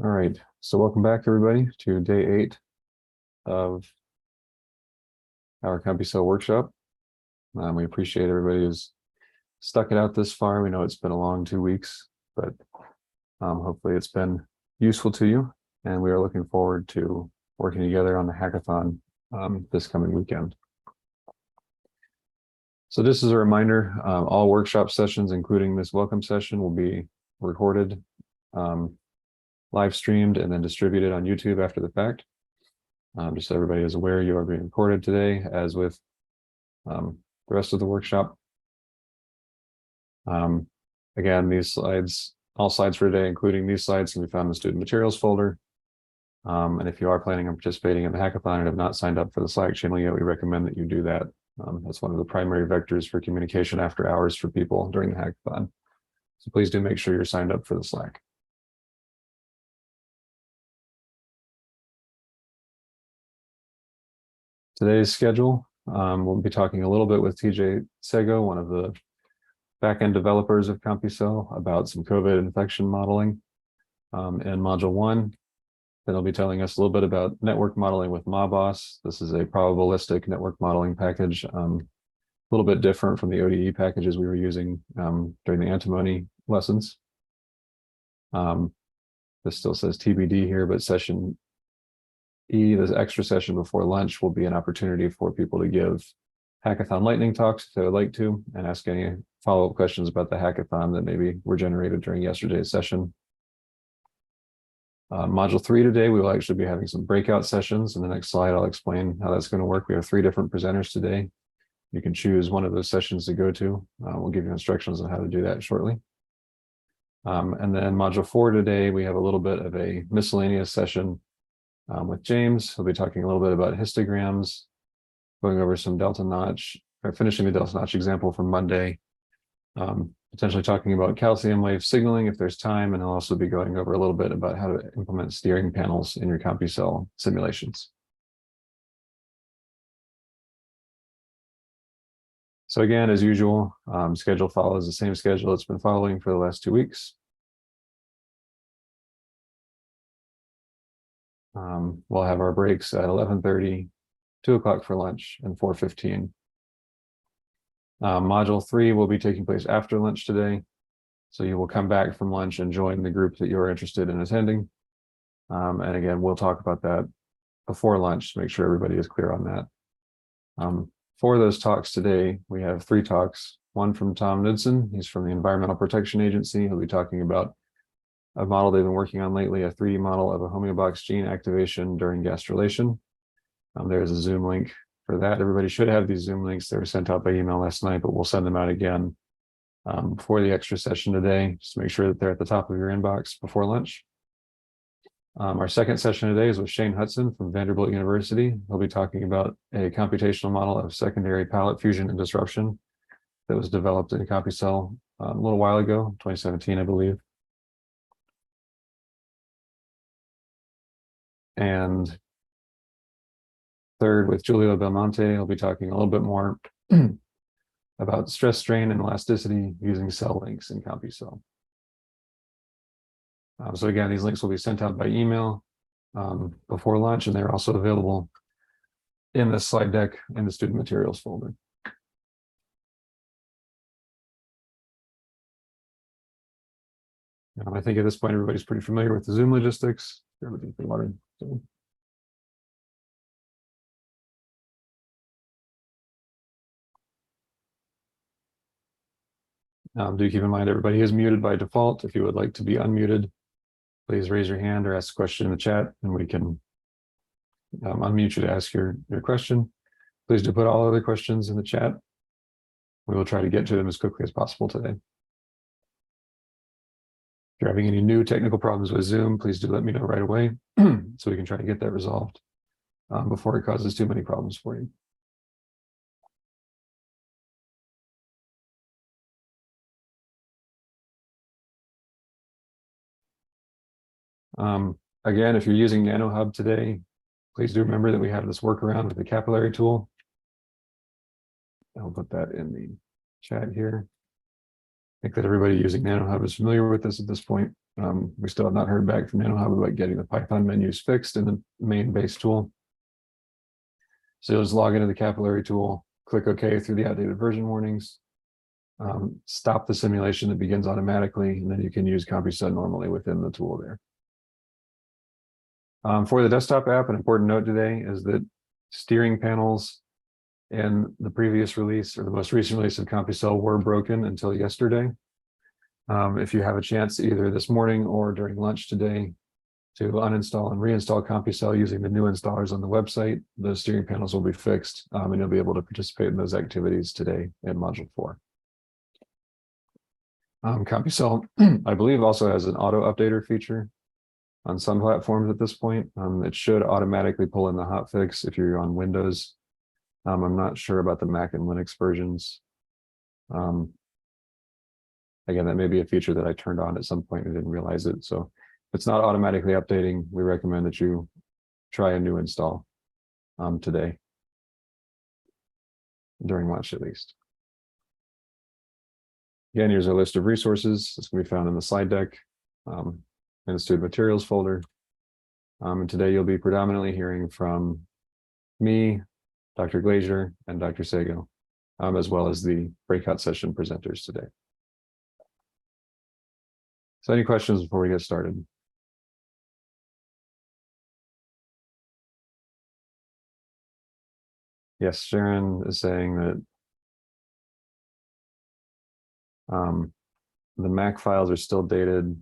All right, so welcome back everybody to day 8 of our CompuCell workshop. We appreciate everybody who's stuck it out this far. We know it's been a long 2 weeks, but hopefully it's been useful to you, and we are looking forward to working together on the hackathon this coming weekend. So just as a reminder, all workshop sessions, including this welcome session, will be recorded, live streamed, and then distributed on YouTube after the fact. Just so everybody is aware, you are being recorded today, as with the rest of the workshop. Again, these slides, all slides for today, including these slides, can be found in the student materials folder. And if you are planning on participating in the hackathon and have not signed up for the Slack channel yet, we recommend that you do that. That's one of the primary vectors for communication after hours for people during the hackathon. So please do make sure you're signed up for the Slack. Today's schedule, we'll be talking a little bit with TJ Sego, one of the backend developers of CompuCell, about some COVID infection modeling in Module 1. Then he'll be telling us a little bit about network modeling with MABOS. This is a probabilistic network modeling package, a little bit different from the ODE packages we were using during the antimony lessons. This still says TBD here, but session E, this extra session before lunch, will be an opportunity for people to give hackathon lightning talks if they would like to, and ask any follow-up questions about the hackathon that maybe were generated during yesterday's session. Module 3 today, we will actually be having some breakout sessions. In the next slide, I'll explain how that's going to work. We have 3 different presenters today. You can choose one of those sessions to go to. We'll give you instructions on how to do that shortly. And then Module 4 today, we have a little bit of a miscellaneous session with James. He'll be talking a little bit about histograms, going over some delta notch, or finishing the delta notch example from Monday, potentially talking about calcium wave signaling if there's time, and he'll also be going over a little bit about how to implement steering panels in your CompuCell simulations. So again, as usual, schedule follows the same schedule it's been following for the last 2 weeks. We'll have our breaks at 11:30, 2 o'clock for lunch, and 4:15. Module 3 will be taking place after lunch today. So you will come back from lunch and join the group that you're interested in attending. And again, we'll talk about that before lunch to make sure everybody is clear on that. For those talks today, we have 3 talks. One from Tom Knudsen. He's from the Environmental Protection Agency. He'll be talking about a model they've been working on lately, a 3D model of a homeobox gene activation during gastrulation. There's a Zoom link for that. Everybody should have these Zoom links. They were sent out by email last night, but we'll send them out again before the extra session today, just to make sure that they're at the top of your inbox before lunch. Our second session today is with Shane Hudson from Vanderbilt University. He'll be talking about a computational model of secondary palette fusion and disruption that was developed in CompuCell a little while ago, 2017, I believe. And third, with Giulio Belmonte, he'll be talking a little bit more about stress strain and elasticity using cell links in CompuCell. So again, these links will be sent out by email before lunch, and they're also available in the slide deck in the student materials folder. I think at this point, everybody's pretty familiar with the Zoom logistics. Do keep in mind everybody is muted by default. If you would like to be unmuted, please raise your hand or ask a question in the chat, and we can unmute you to ask your question. Please do put all other questions in the chat. We will try to get to them as quickly as possible today. If you're having any new technical problems with Zoom, please do let me know right away so we can try to get that resolved before it causes too many problems for you. Again, if you're using NanoHub today, please do remember that we have this workaround with the capillary tool. I'll put that in the chat here. think that everybody using NanoHub is familiar with this at this point. We still have not heard back from NanoHub about getting the Python menus fixed in the main base tool. So you'll just log into the capillary tool, click OK through the outdated version warnings, stop the simulation that begins automatically, and then you can use CompuSub normally within the tool there. For the desktop app, an important note today is that steering panels in the previous release or the most recent release of CompuSub were broken until yesterday. If you have a chance either this morning or during lunch today to uninstall and reinstall CompuSub using the new installers on the website, the steering panels will be fixed, and you'll be able to participate in those activities today in Module 4. CompuSub, I believe, also has an auto updater feature on some platforms at this point. It should automatically pull in the hotfix if you're on Windows. I'm not sure about the Mac and Linux versions. Again, that may be a feature that I turned on at some point and didn't realize it. So if it's not automatically updating, we recommend that you try a new install today, during lunch at least. Again, here's a list of resources. This can be found in the slide deck in the student materials folder. And today you'll be predominantly hearing from me, Dr. Glazier, and Dr. Sego, as well as the breakout session presenters today. So any questions before we get started? Yes, Sharon is saying that the Mac files are still dated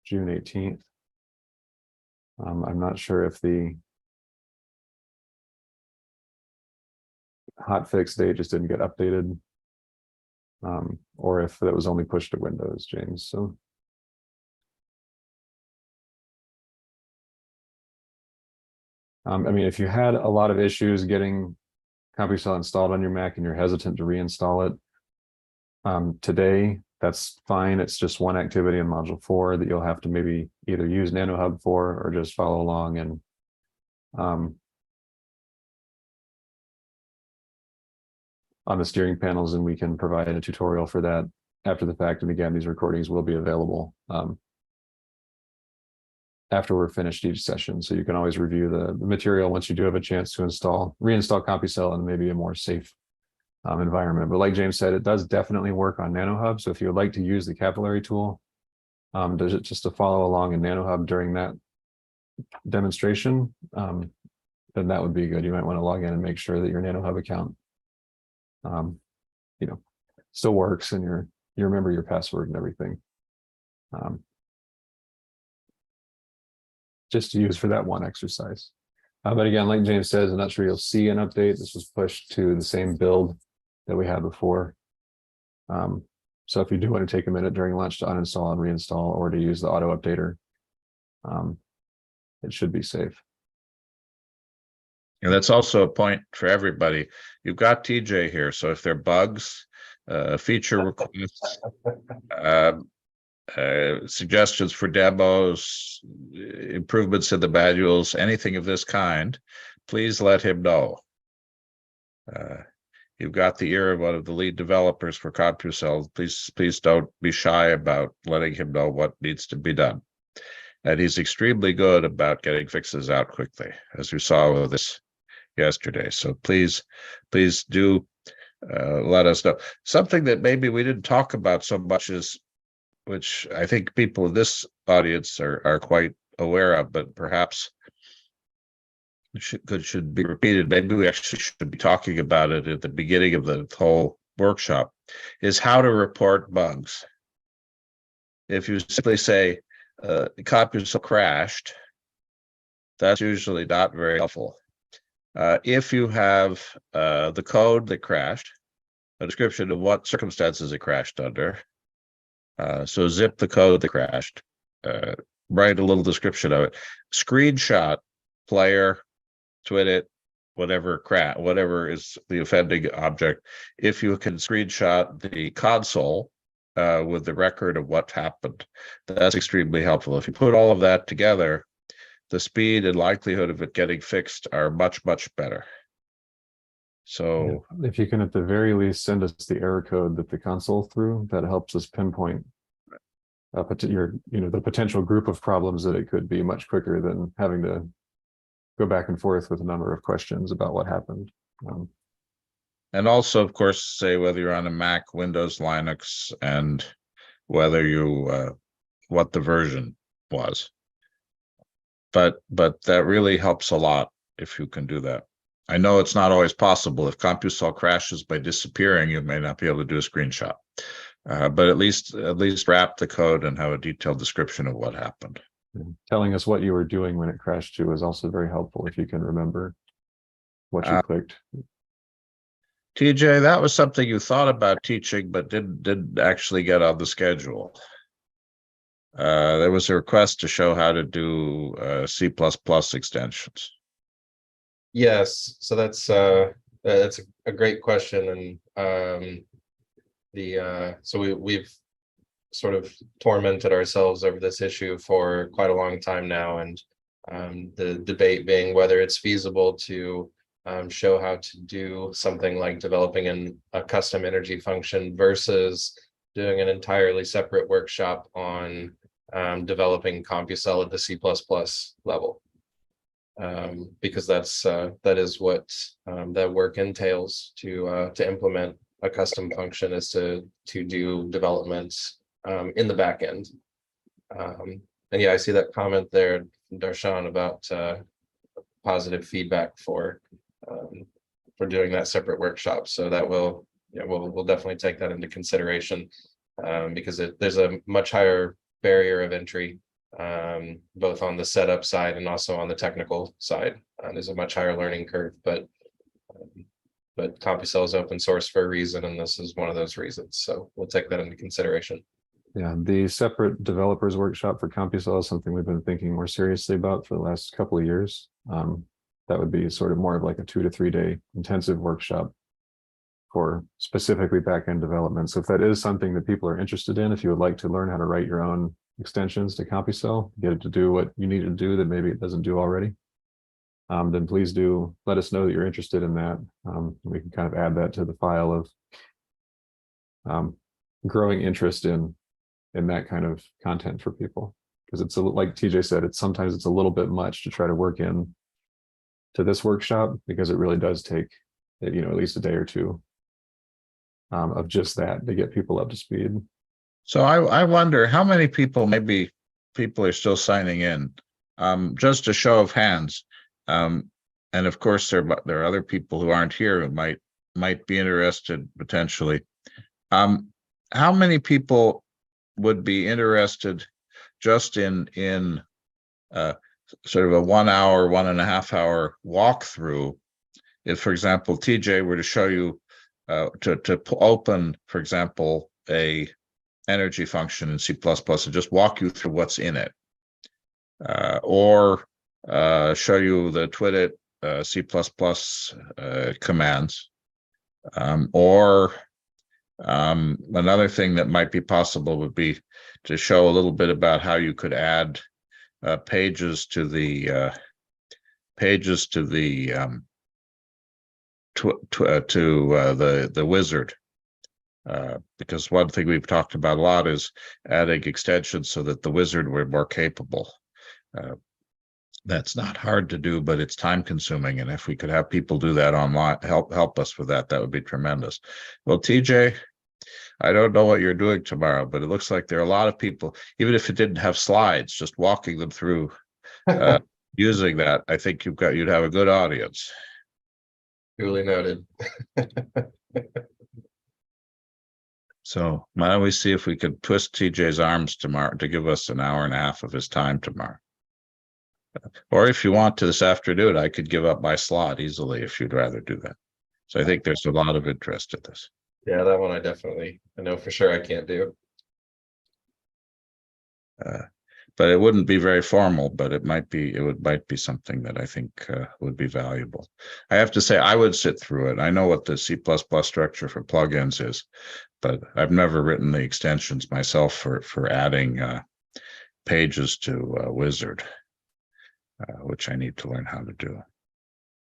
June 18th. I'm not sure if the hotfix date just didn't get updated, or if that was only pushed to Windows, James. So I mean, if you had a lot of issues getting CompuSub installed on your Mac and you're hesitant to reinstall it today, that's fine. It's just one activity in Module 4 that you'll have to maybe either use NanoHub for or just follow along and on the steering panels, and we can provide a tutorial for that after the fact. And again, these recordings will be available after we're finished each session. So you can always review the material once you do have a chance to reinstall CompuSub in maybe a more safe environment. But like James said, it does definitely work on NanoHub. So if you would like to use the capillary tool, just to follow along in NanoHub during that demonstration, then that would be good. You might want to log in and make sure that your NanoHub account still works and you remember your password and everything. Just to use for that one exercise. But again, like James says, I'm not sure you'll see an update. This was pushed to the same build that we had before. So if you do want to take a minute during lunch to uninstall and reinstall or to use the auto updater, it should be safe. And that's also a point for everybody. You've got TJ here, so if there are bugs, feature requests, suggestions for demos, improvements in the manuals, anything of this kind, please let him know. You've got the ear of one of the lead developers for CompuSub. Please don't be shy about letting him know what needs to be done. And he's extremely good about getting fixes out quickly, as we saw with this yesterday. So please do let us know. Something that maybe we didn't talk about so much is, which I think people in this audience are quite aware of, but perhaps should be repeated. Maybe we actually should be talking about it at the beginning of the whole workshop, is how to report bugs. If you simply say CompuSub crashed, that's usually not very helpful. If you have the code that crashed, a description of what circumstances it crashed under, so zip the code that crashed, write a little description of it, screenshot player, twit it, whatever is the offending object. If you can screenshot the console with the record of what happened, that's extremely helpful. If you put all of that together, the speed and likelihood of it getting fixed are much, much better. So If you can at the very least send us the error code that the console threw, that helps us pinpoint the potential group of problems that it could be much quicker than having to go back and forth with a number of questions about what happened. and also, of course, say whether you're on a Mac, Windows, Linux, and whether you what the version was. But that really helps a lot if you can do that. I know it's not always possible. If CompuCell crashes by disappearing, you may not be able to do a screenshot. But at least wrap the code and have a detailed description of what happened. Telling us what you were doing when it crashed too is also very helpful if you can remember what you clicked. TJ, that was something you thought about teaching, but didn't actually get on the schedule. There was a request to show how to do C++ extensions. Yes, so that's a great question, and so we've sort of tormented ourselves over this issue for quite a long time now, and the debate being whether it's feasible to show how to do something like developing a custom energy function versus doing an entirely separate workshop on developing CompuCell at the C++ level. Because that is what that work entails to implement a custom function, is to do development in the back end. And yeah, I see that comment there, Darshan, about positive feedback for doing that separate workshop. So that we'll definitely take that into consideration, because there's a much higher barrier of entry, both on the setup side and also on the technical side. There's a much higher learning curve, but CompuCell is open source for a reason, and this is one of those reasons. So we'll take that into consideration. Yeah, the separate developers workshop for CompuCell is something we've been thinking more seriously about for the last couple of years. That would be sort of more of like a 2 to 3 day intensive workshop for specifically backend development. So if that is something that people are interested in, if you would like to learn how to write your own extensions to CompuCell, get it to do what you need to do that maybe it doesn't do already, then please do let us know that you're interested in that. We can kind of add that to the file of growing interest in that kind of content for people, because it's like TJ said, sometimes it's a little bit much to try to work in to this workshop, because it really does take at least a day or two of just that to get people up to speed. So I wonder how many people, maybe people are still signing in. Just a show of hands, and of course there are other people who aren't here who might be interested potentially. How many people would be interested just in sort of a 1 hour, 1.5 hour walkthrough? If, for example, TJ were to show you to open, for example, a energy function in C++ and just walk you through what's in it, or show you the twit C++ commands, or another thing that might be possible would be to show a little bit about how you could add pages to the wizard, because one thing we've talked about a lot is adding extensions so that the wizard were more capable. That's not hard to do, but it's time consuming, and if we could have people do that online, help us with that, that would be tremendous. Well, TJ, I don't know what you're doing tomorrow, but it looks like there are a lot of people, even if it didn't have slides, just walking them through using that. I think you'd have a good audience. Duly noted. So why don't we see if we could twist TJ's arms tomorrow to give us an hour and a half of his time tomorrow. Or if you want to this afternoon, I could give up my slot easily if you'd rather do that. So I think there's a lot of interest in this. Yeah, that one I know for sure I can't do. But it wouldn't be very formal, but it might be something that I think would be valuable. I have to say, I would sit through it. I know what the C++ structure for plugins is, but I've never written the extensions myself for adding pages to Wizard, which I need to learn how to do.